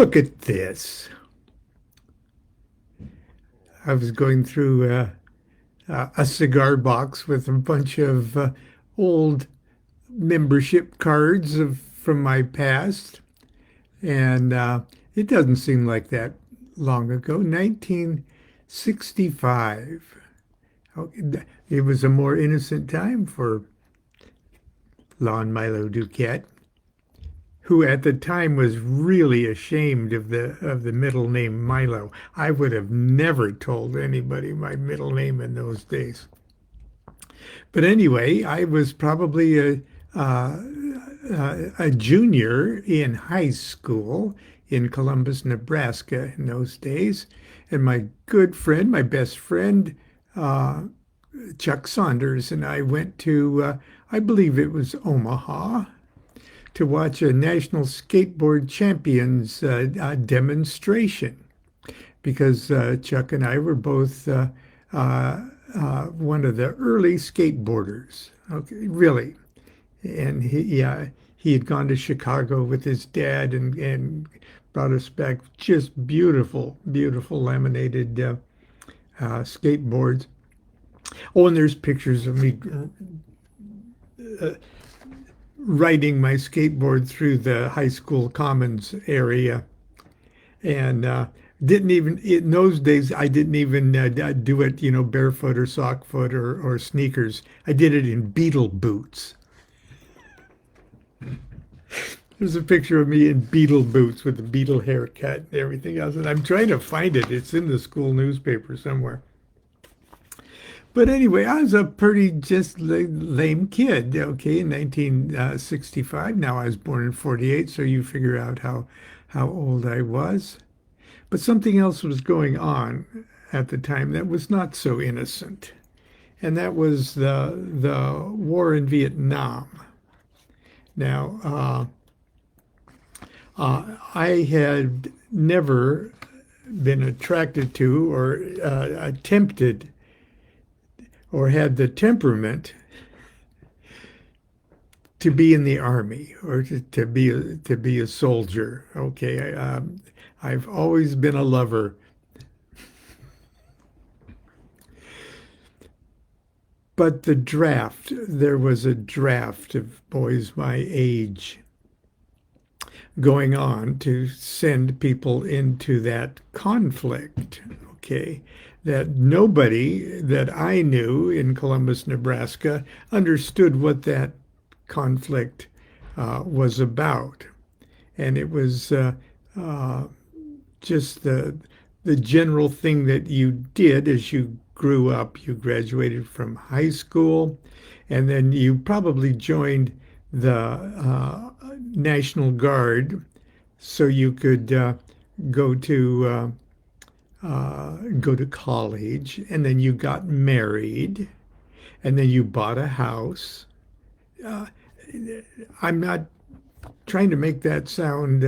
Look at this. I was going through a cigar box with a bunch of old membership cards from my past, and it doesn't seem like that long ago. 1965. It was a more innocent time for Lon Milo DuQuette, who at the time was really ashamed of the middle name Milo. I would have never told anybody my middle name in those days. But anyway, I was probably a junior in high school in Columbus, Nebraska in those days. And my good friend, my best friend, uh, Chuck Saunders, and I went to, I believe it was Omaha, to watch a National Skateboard Champions demonstration because Chuck and I were both one of the early skateboarders. Okay, really. And he had gone to Chicago with his dad and brought us back just beautiful, beautiful laminated skateboards. Oh, and there's pictures of me uh, riding my skateboard through the high school commons area. And didn't even, in those days, I didn't even do it, barefoot or sock foot or sneakers. I did it in beetle boots. There's a picture of me in beetle boots with the beetle haircut and everything else. And I'm trying to find it. It's in the school newspaper somewhere. But anyway, I was a pretty just lame kid, okay, in 1965. Now I was born in 48, so you figure out how old I was. But something else was going on at the time that was not so innocent, and that was the war in Vietnam. Now, I had never been attracted to or attempted or had the temperament to be in the army or to be a soldier. Okay, I've always been a lover, but there was a draft of boys my age going on to send people into that conflict. Okay, that nobody that I knew in Columbus, Nebraska, understood what that conflict was about. And it was uh, just the general thing that you did as you grew up. You graduated from high school, and then you probably joined the National Guard so you could go to go to college, and then you got married, and then you bought a house. Uh, I'm not trying to make that sound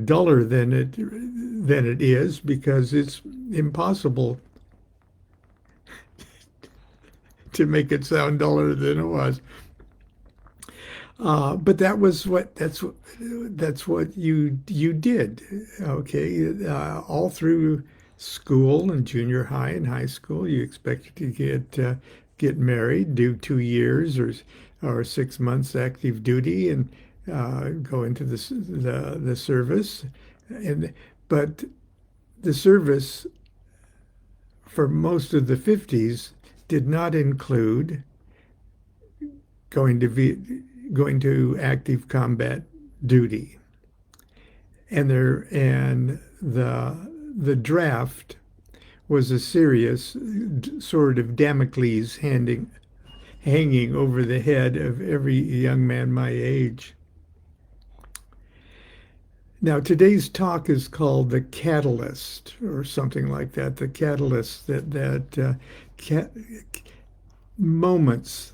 duller than it is because it's impossible to make it sound duller than it was. But that's what you did. Okay, all through school and junior high and high school, you expected to get married, do 2 years or 6 months active duty, and go into the service. And but the service for most of the 50s did not include going to going to active combat duty. And the draft was a serious sort of Damocles hanging over the head of every young man my age. Now, today's talk is called the catalyst or something like that. The catalyst ca moments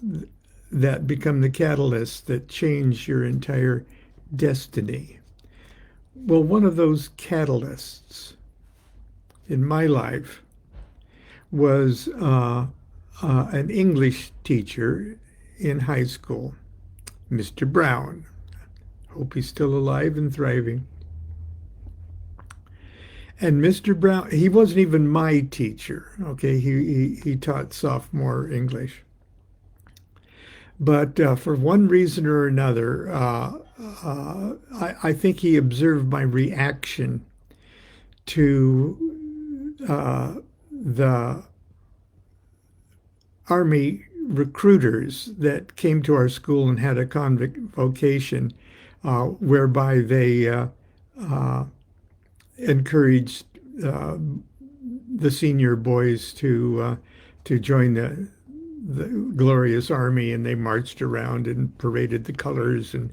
that become the catalyst that change your entire destiny. Well, one of those catalysts in my life was an English teacher in high school, Mr. Brown. Hope he's still alive and thriving. And Mr. Brown, he wasn't even my teacher. Okay, he taught sophomore English, but for one reason or another, I think he observed my reaction to the Army recruiters that came to our school and had a convocation whereby they uh, encouraged uh, the senior boys to join the glorious army, and they marched around and paraded the colors, and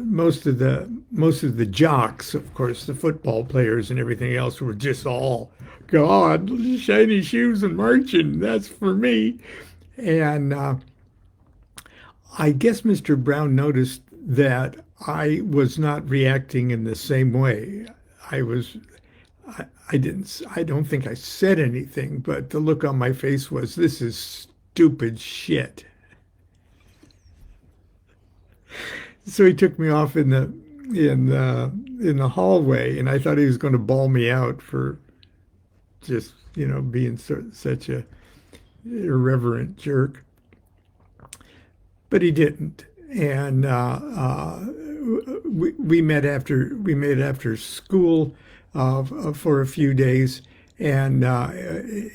most of the jocks, of course, the football players and everything else, were just all, God, shiny shoes and marching. That's for me. And I guess Mr. Brown noticed that I was not reacting in the same way. I was, I don't think I said anything, but the look on my face was, this is stupid shit. So he took me off in the hallway, and I thought he was going to bawl me out for just, being such a irreverent jerk, but he didn't. And we met after school for a few days, and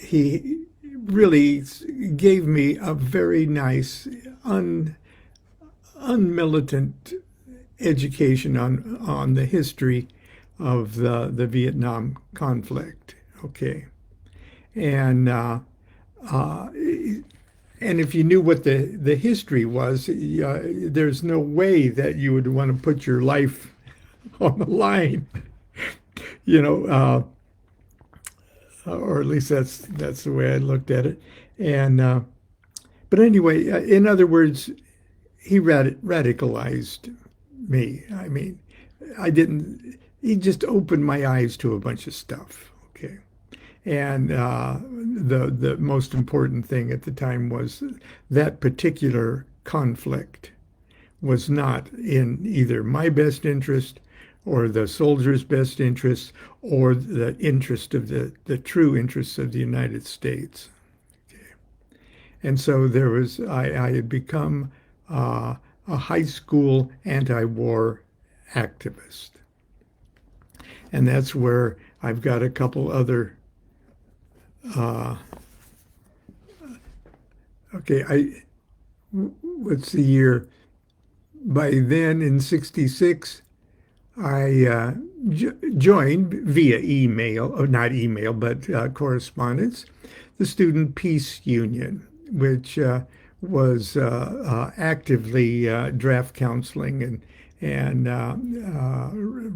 he really gave me a very nice, unmilitant education on the history of the Vietnam conflict. Okay, and uh, and if you knew what the history was, there's no way that you would want to put your life on the line, you know, or at least that's the way I looked at it. And but anyway, in other words, he radicalized me. I mean, I didn't. He just opened my eyes to a bunch of stuff. Okay. And the most important thing at the time was that particular conflict was not in either my best interest or the soldiers' best interest or the interest of the true interests of the United States. Okay. And so I had become a high school anti-war activist. And that's where I've got a couple other uh, okay, what's the year? By then, in '66, I joined via email, or not email, but correspondence, the Student Peace Union, which was actively draft counseling and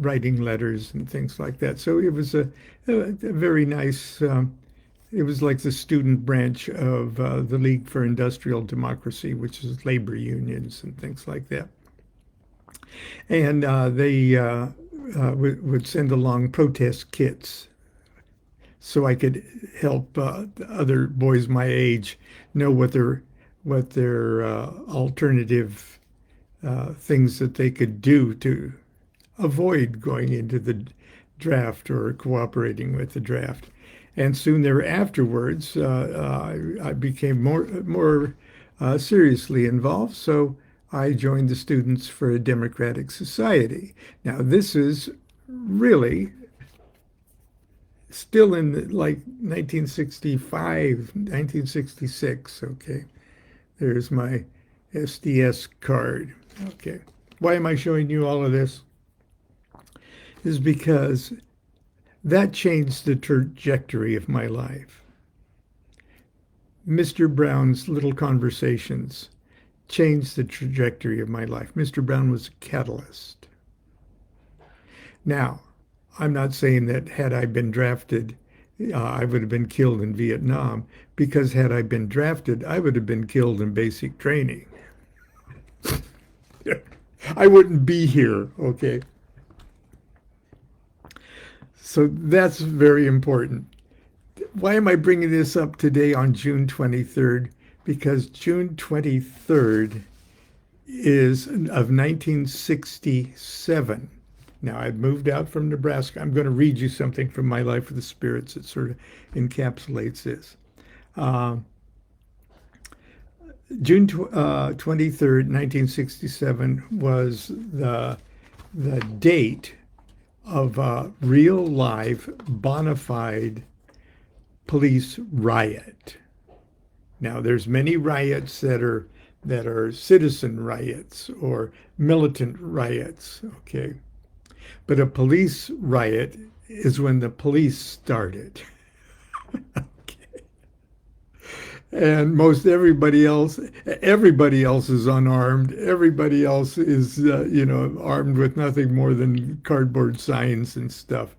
writing letters and things like that. So it was a very nice. It was like the student branch of the League for Industrial Democracy, which is labor unions and things like that. And they would send along protest kits so I could help other boys my age know what their alternative things that they could do to avoid going into the draft or cooperating with the draft. And soon thereafterwards, I became more seriously involved. So I joined the Students for a Democratic Society. Now, this is really still in like 1965, 1966. Okay, there's my SDS card. Okay, why am I showing you all of this? Is because that changed the trajectory of my life. Mr. Brown's little conversations changed the trajectory of my life. Mr. Brown was a catalyst. Now, I'm not saying that had I been drafted, I would have been killed in Vietnam, because had I been drafted, I would have been killed in basic training. I wouldn't be here, okay? So that's very important. Why am I bringing this up today on June 23rd? Because June 23rd is of 1967 Now, I've moved out from Nebraska. I'm going to read you something from My Life with the Spirits that sort of encapsulates this. Uh, June 23rd, 1967 was the date of a real live bona fide police riot. Now, there's many riots that are citizen riots or militant riots, okay? But a police riot is when the police started. Okay. And most everybody else is unarmed. Everybody else is, armed with nothing more than cardboard signs and stuff.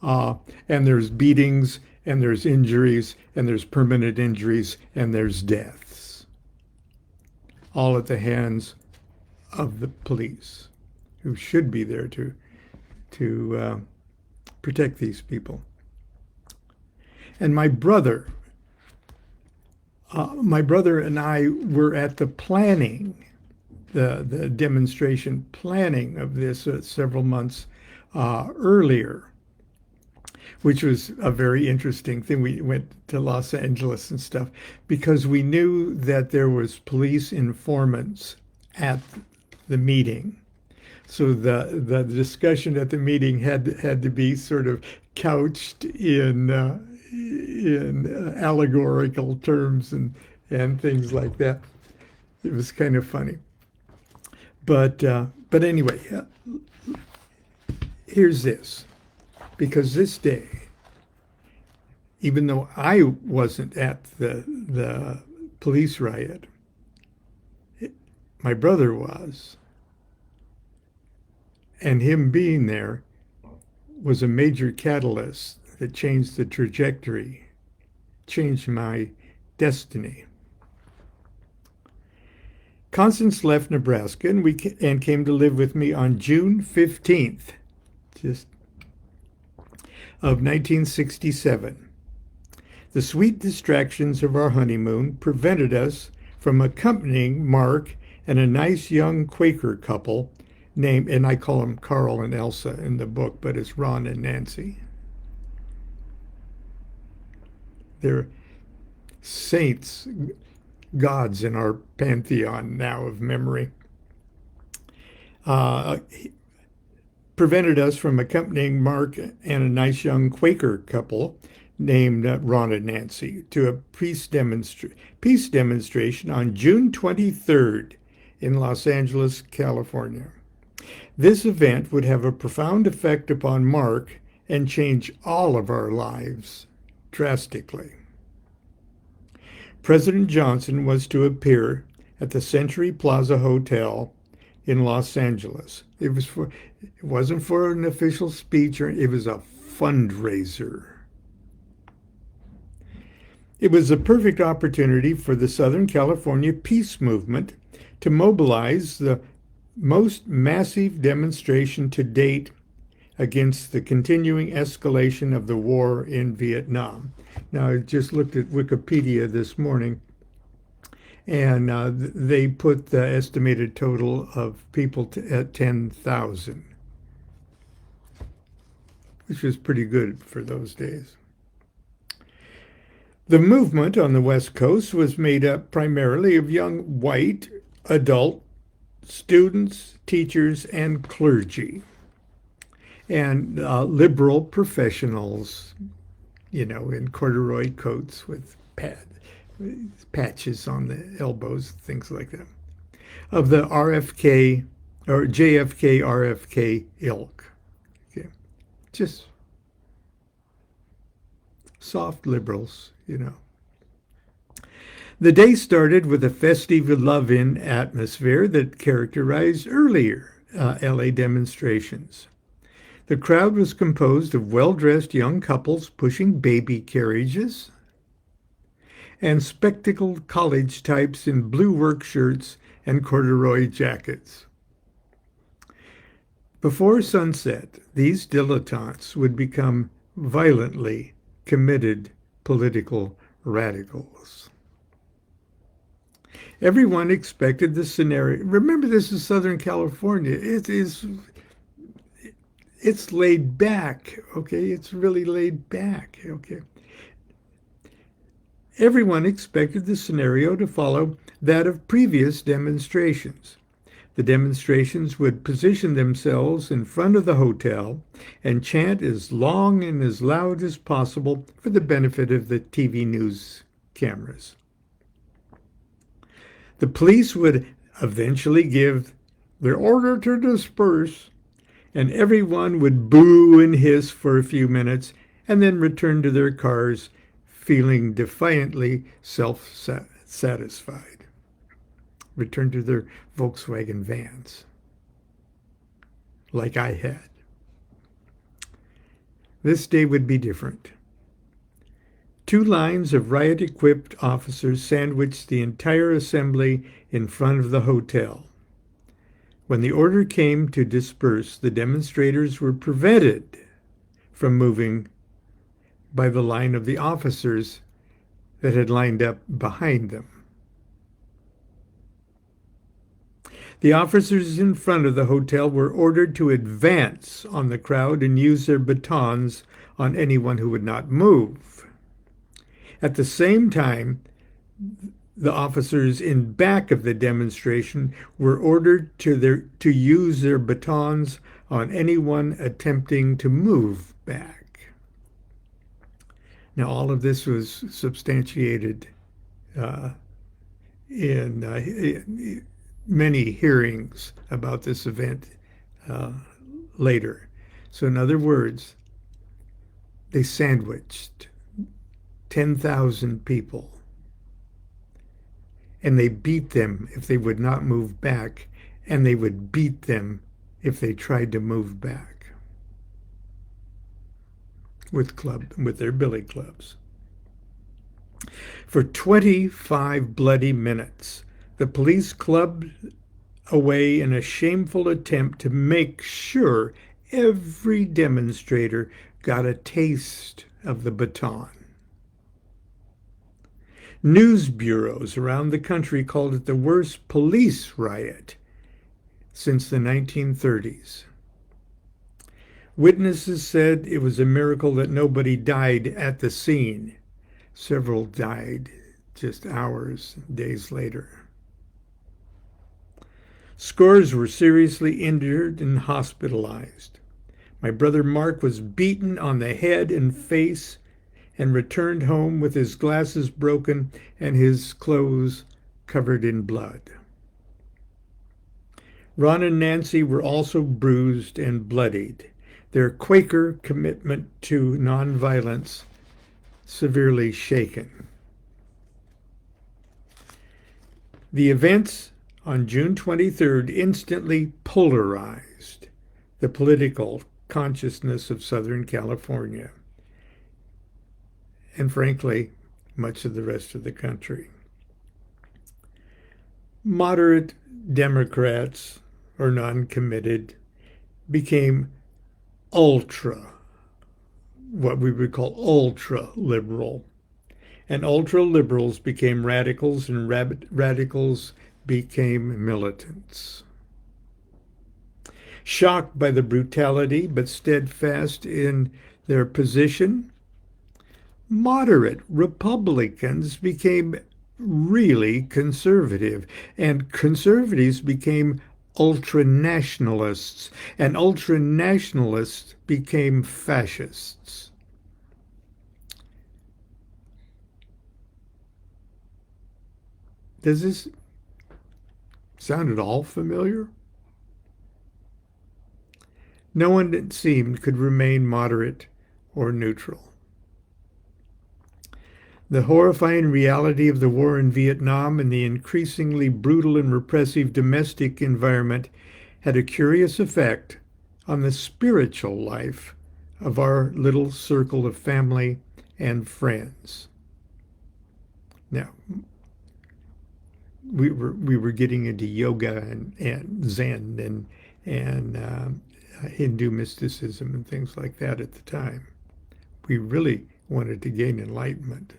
And there's beatings, and there's injuries, and there's permanent injuries, and there's deaths, all at the hands of the police, who should be there to protect these people. And my brother and I were at the planning, the demonstration planning of this several months earlier, which was a very interesting thing. We went to Los Angeles and stuff because we knew that there was police informants at the meeting. So the discussion at the meeting had to be sort of couched in allegorical terms and things like that. It was kind of funny. But anyway, here's this. Because this day, even though I wasn't at the police riot, my brother was. And him being there was a major catalyst that changed the trajectory, changed my destiny. Constance left Nebraska and came to live with me on June 15th, of 1967. The sweet distractions of our honeymoon prevented us from accompanying Mark and a nice young Quaker couple named, and I call them Carl and Elsa in the book, but it's Ron and Nancy. They're saints, gods in our pantheon now of memory. Prevented us from accompanying Mark and a nice young Quaker couple named Ron and Nancy to a peace demonstration on June 23rd in Los Angeles, California. This event would have a profound effect upon Mark and change all of our lives drastically. President Johnson was to appear at the Century Plaza Hotel in Los Angeles. It wasn't for an official speech, or it was a fundraiser. It was a perfect opportunity for the Southern California peace movement to mobilize the most massive demonstration to date against the continuing escalation of the war in Vietnam. Now, I just looked at Wikipedia this morning, and they put the estimated total of people at 10,000, which was pretty good for those days. The movement on the West Coast was made up primarily of young white adult students, teachers, and clergy, and liberal professionals, in corduroy coats with patches on the elbows, things like that, of the RFK or JFK RFK ilk. Okay. Just soft liberals, The day started with a festive love-in atmosphere that characterized earlier LA demonstrations. The crowd was composed of well-dressed young couples pushing baby carriages and spectacled college types in blue work shirts and corduroy jackets. Before sunset, these dilettantes would become violently committed political radicals. Everyone expected the scenario. Remember, this is Southern California. It is it's laid back, okay? It's really laid back, okay? Everyone expected the scenario to follow that of previous demonstrations. The demonstrations would position themselves in front of the hotel and chant as long and as loud as possible for the benefit of the TV news cameras. The police would eventually give their order to disperse, and everyone would boo and hiss for a few minutes and then return to their cars feeling defiantly self-satisfied. Return to their Volkswagen vans, like I had. This day would be different. 2 lines of riot-equipped officers sandwiched the entire assembly in front of the hotel. When the order came to disperse, the demonstrators were prevented from moving by the line of the officers that had lined up behind them. The officers in front of the hotel were ordered to advance on the crowd and use their batons on anyone who would not move. At the same time, the officers in back of the demonstration were ordered to use their batons on anyone attempting to move back. Now, all of this was substantiated in many hearings about this event later. So in other words, they sandwiched 10,000 people, and they beat them if they would not move back, and they would beat them if they tried to move back with their billy clubs. For 25 bloody minutes, the police clubbed away in a shameful attempt to make sure every demonstrator got a taste of the baton. News bureaus around the country called it the worst police riot since the 1930s. Witnesses said it was a miracle that nobody died at the scene. Several died just hours, days later. Scores were seriously injured and hospitalized. My brother Mark was beaten on the head and face and returned home with his glasses broken and his clothes covered in blood. Ron and Nancy were also bruised and bloodied, their Quaker commitment to nonviolence severely shaken. The events on June 23rd instantly polarized the political consciousness of Southern California, and frankly, much of the rest of the country. Moderate Democrats, or non-committed, became what we would call ultra-liberal. And ultra-liberals became radicals, and radicals became militants. Shocked by the brutality, but steadfast in their position, moderate Republicans became really conservative, and conservatives became ultranationalists, and ultranationalists became fascists. Does this sound at all familiar? No one, it seemed, could remain moderate or neutral. The horrifying reality of the war in Vietnam and the increasingly brutal and repressive domestic environment had a curious effect on the spiritual life of our little circle of family and friends. Now, we were getting into yoga and Zen and Hindu mysticism and things like that at the time. We really wanted to gain enlightenment.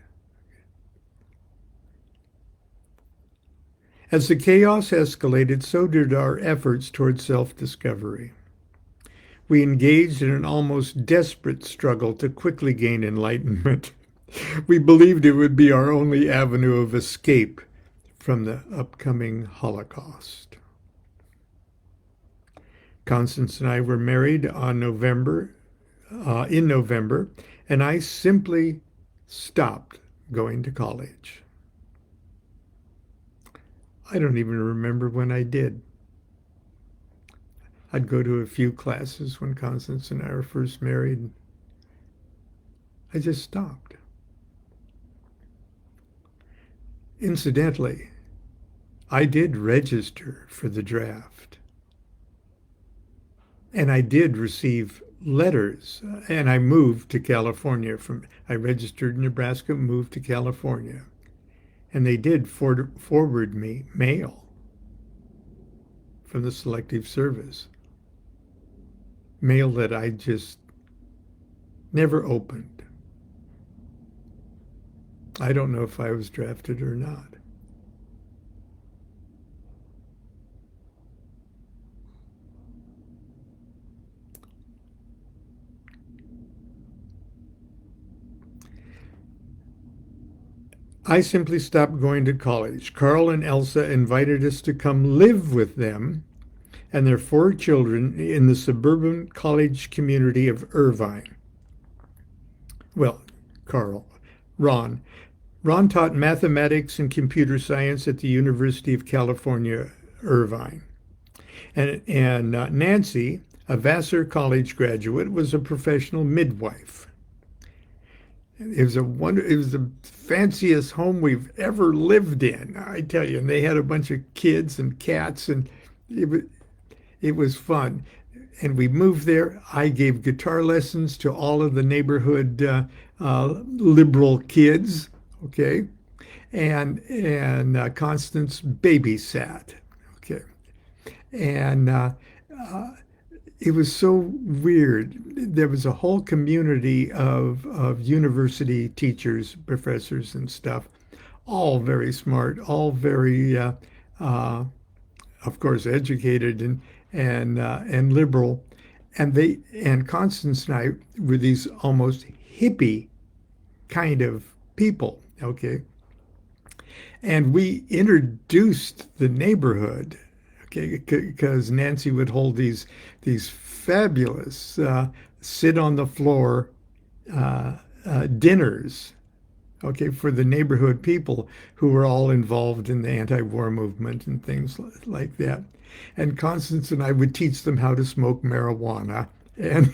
As the chaos escalated, so did our efforts toward self-discovery. We engaged in an almost desperate struggle to quickly gain enlightenment. We believed it would be our only avenue of escape from the upcoming Holocaust. Constance and I were married in November, and I simply stopped going to college. I don't even remember when I did. I'd go to a few classes when Constance and I were first married. I just stopped. Incidentally, I did register for the draft. And I did receive letters. And I moved to California. I registered in Nebraska, moved to California. And they did forward me mail from the Selective Service. Mail that I just never opened. I don't know if I was drafted or not. I simply stopped going to college. Carl and Elsa invited us to come live with them and their 4 children in the suburban college community of Irvine. Well, Ron. Ron taught mathematics and computer science at the University of California, Irvine. And Nancy, a Vassar College graduate, was a professional midwife. It was the fanciest home we've ever lived in, I tell you. And they had a bunch of kids and cats, and it was fun. And we moved there. I gave guitar lessons to all of the neighborhood liberal kids, okay? And Constance babysat, okay? And it was so weird. There was a whole community of university teachers, professors, and stuff, all very smart, all very, of course, educated and liberal. And Constance and I were these almost hippie kind of people, okay? And we introduced the neighborhood, okay, because Nancy would hold these fabulous sit on the floor dinners, okay, for the neighborhood people who were all involved in the anti-war movement and things like that. And Constance and I would teach them how to smoke marijuana, and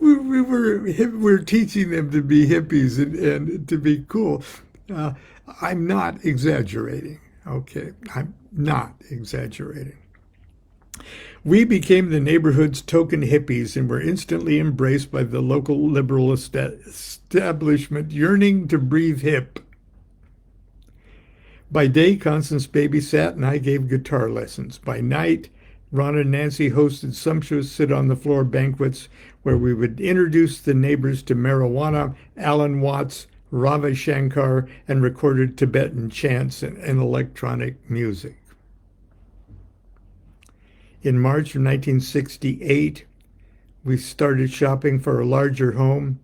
we were teaching them to be hippies and to be cool. I'm not exaggerating, okay? I'm not exaggerating. We became the neighborhood's token hippies and were instantly embraced by the local liberal establishment yearning to breathe hip. By day, Constance babysat and I gave guitar lessons. By night, Ron and Nancy hosted sumptuous sit-on-the-floor banquets where we would introduce the neighbors to marijuana, Alan Watts, Ravi Shankar, and recorded Tibetan chants and electronic music. In March of 1968, we started shopping for a larger home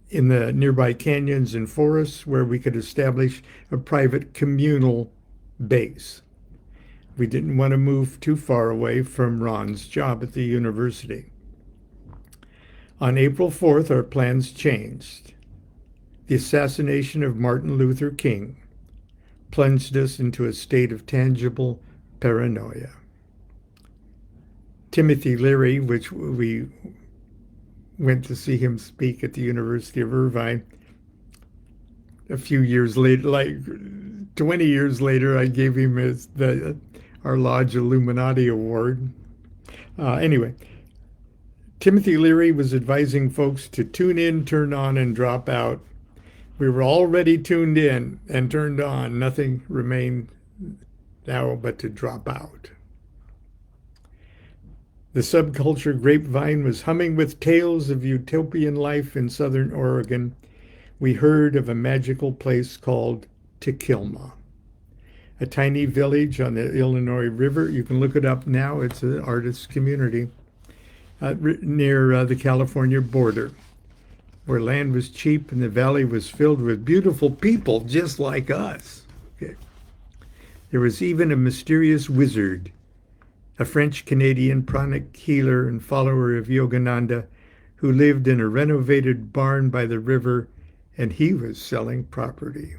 in the nearby canyons and forests where we could establish a private communal base. We didn't want to move too far away from Ron's job at the university. On April 4th, our plans changed. The assassination of Martin Luther King plunged us into a state of tangible paranoia. Timothy Leary, which we went to see him speak at the University of Irvine, a few years later, like 20 years later, I gave him our Lodge Illuminati Award. Anyway, Timothy Leary was advising folks to tune in, turn on, and drop out. We were already tuned in and turned on. Nothing remained now but to drop out. The subculture grapevine was humming with tales of utopian life in southern Oregon. We heard of a magical place called Tequilma. a tiny village on the Illinois River. You can look it up now. It's an artist community near the California border, where land was cheap and the valley was filled with beautiful people just like us. Okay. There was even a mysterious wizard, a French-Canadian pranic healer and follower of Yogananda, who lived in a renovated barn by the river, and he was selling property.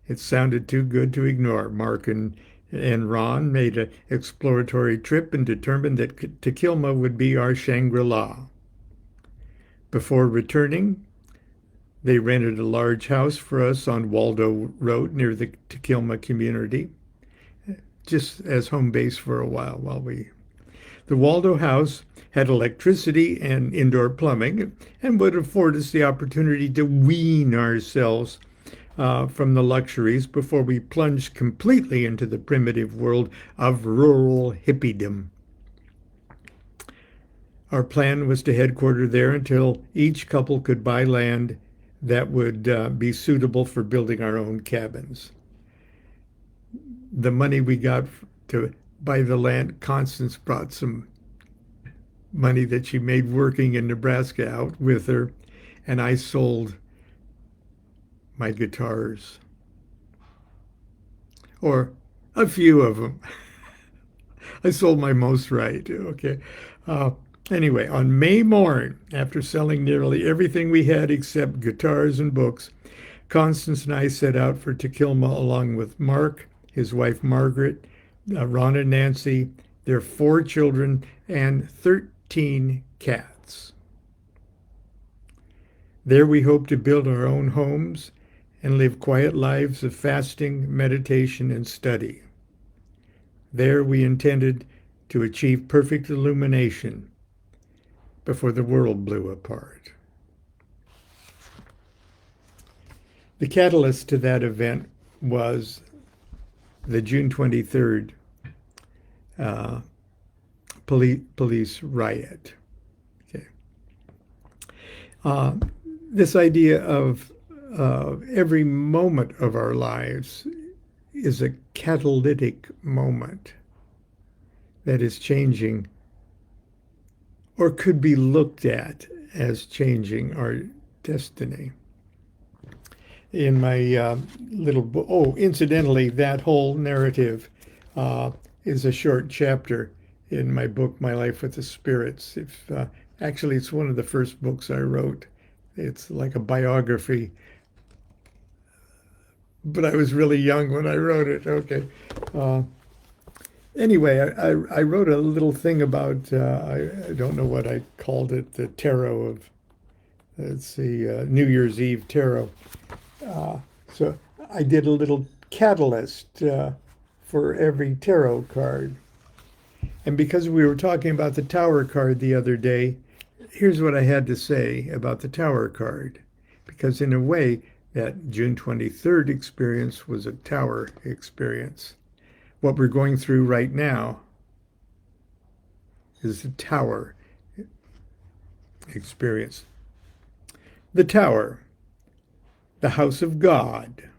It sounded too good to ignore. Mark and Ron made an exploratory trip and determined that Tequilma would be our Shangri-La. Before returning, they rented a large house for us on Waldo Road near the Tequilma community, just as home base for a while we. The Waldo house had electricity and indoor plumbing and would afford us the opportunity to wean ourselves from the luxuries before we plunged completely into the primitive world of rural hippiedom. Our plan was to headquarter there until each couple could buy land that would be suitable for building our own cabins. The money we got to buy the land, Constance brought some money that she made working in Nebraska out with her, and I sold my guitars, or a few of them. I sold my most right. Okay. Anyway, on May morn, after selling nearly everything we had except guitars and books, Constance and I set out for Tequilma along with Mark, his wife Margaret, Ron and Nancy, their 4 children, and 13 cats. There we hope to build our own homes and live quiet lives of fasting, meditation, and study. There we intended to achieve perfect illumination before the world blew apart. The catalyst to that event was the June 23rd police riot. Okay. This idea of every moment of our lives is a catalytic moment that is changing or could be looked at as changing our destiny. In my little book, incidentally, that whole narrative is a short chapter in my book, My Life with the Spirits. Actually, it's one of the first books I wrote. It's like a biography, but I was really young when I wrote it. Okay. Anyway, I wrote a little thing about, I don't know what I called it, the tarot of, let's see, New Year's Eve tarot. So I did a little catalyst for every tarot card. And because we were talking about the Tower card the other day, here's what I had to say about the Tower card. Because in a way, that June 23rd experience was a Tower experience. What we're going through right now is the Tower experience. The Tower, the house of God.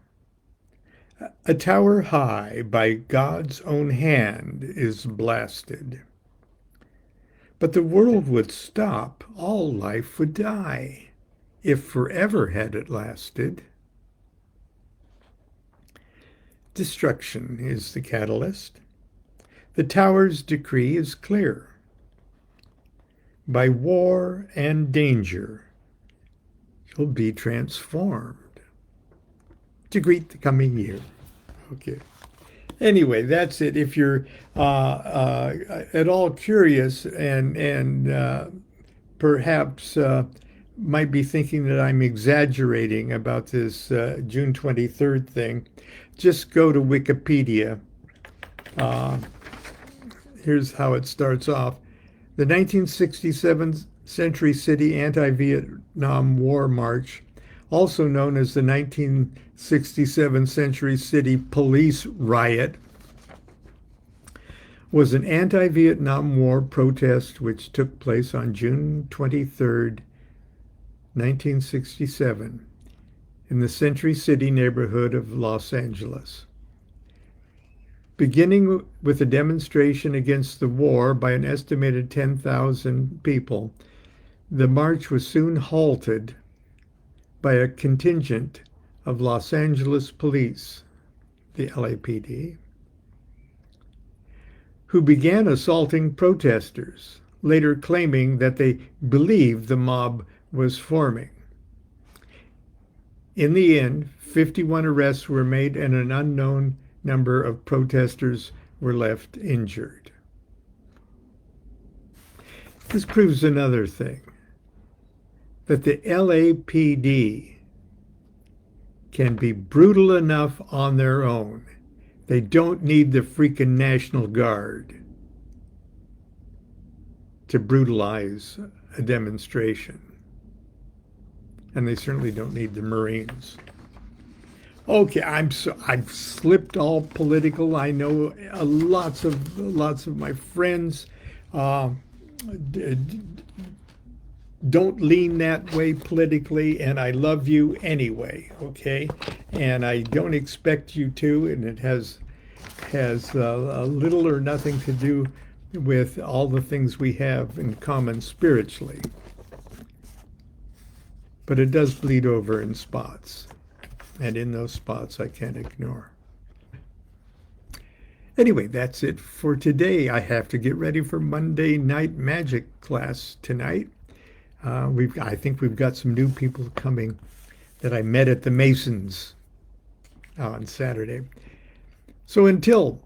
A tower high by God's own hand is blasted. But the world would stop, all life would die, if forever had it lasted. Destruction is the catalyst. The tower's decree is clear. By war and danger, you'll be transformed to greet the coming year. Okay. Anyway, that's it. If you're at all curious and perhaps might be thinking that I'm exaggerating about this June 23rd thing, just go to Wikipedia. Here's how it starts off. The 1967 Century City Anti-Vietnam War March, also known as the 1967 Century City Police Riot, was an anti-Vietnam War protest which took place on June 23rd, 1967, in the Century City neighborhood of Los Angeles. Beginning with a demonstration against the war by an estimated 10,000 people, the march was soon halted by a contingent of Los Angeles police, the LAPD, who began assaulting protesters, later claiming that they believed the mob was forming. In the end, 51 arrests were made and an unknown number of protesters were left injured. This proves another thing, that the LAPD can be brutal enough on their own. They don't need the freaking National Guard to brutalize a demonstration. And they certainly don't need the Marines. Okay, I've slipped all political. I know lots of my friends don't lean that way politically, and I love you anyway, okay? And I don't expect you to, and it has little or nothing to do with all the things we have in common spiritually. But it does bleed over in spots, and in those spots I can't ignore. Anyway, that's it for today. I have to get ready for Monday night magic class tonight. I think we've got some new people coming that I met at the Masons on Saturday. So until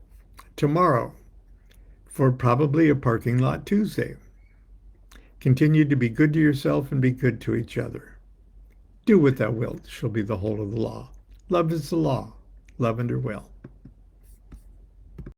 tomorrow, for probably a parking lot Tuesday, continue to be good to yourself and be good to each other. Do what thou wilt shall be the whole of the law. Love is the law. Love under will.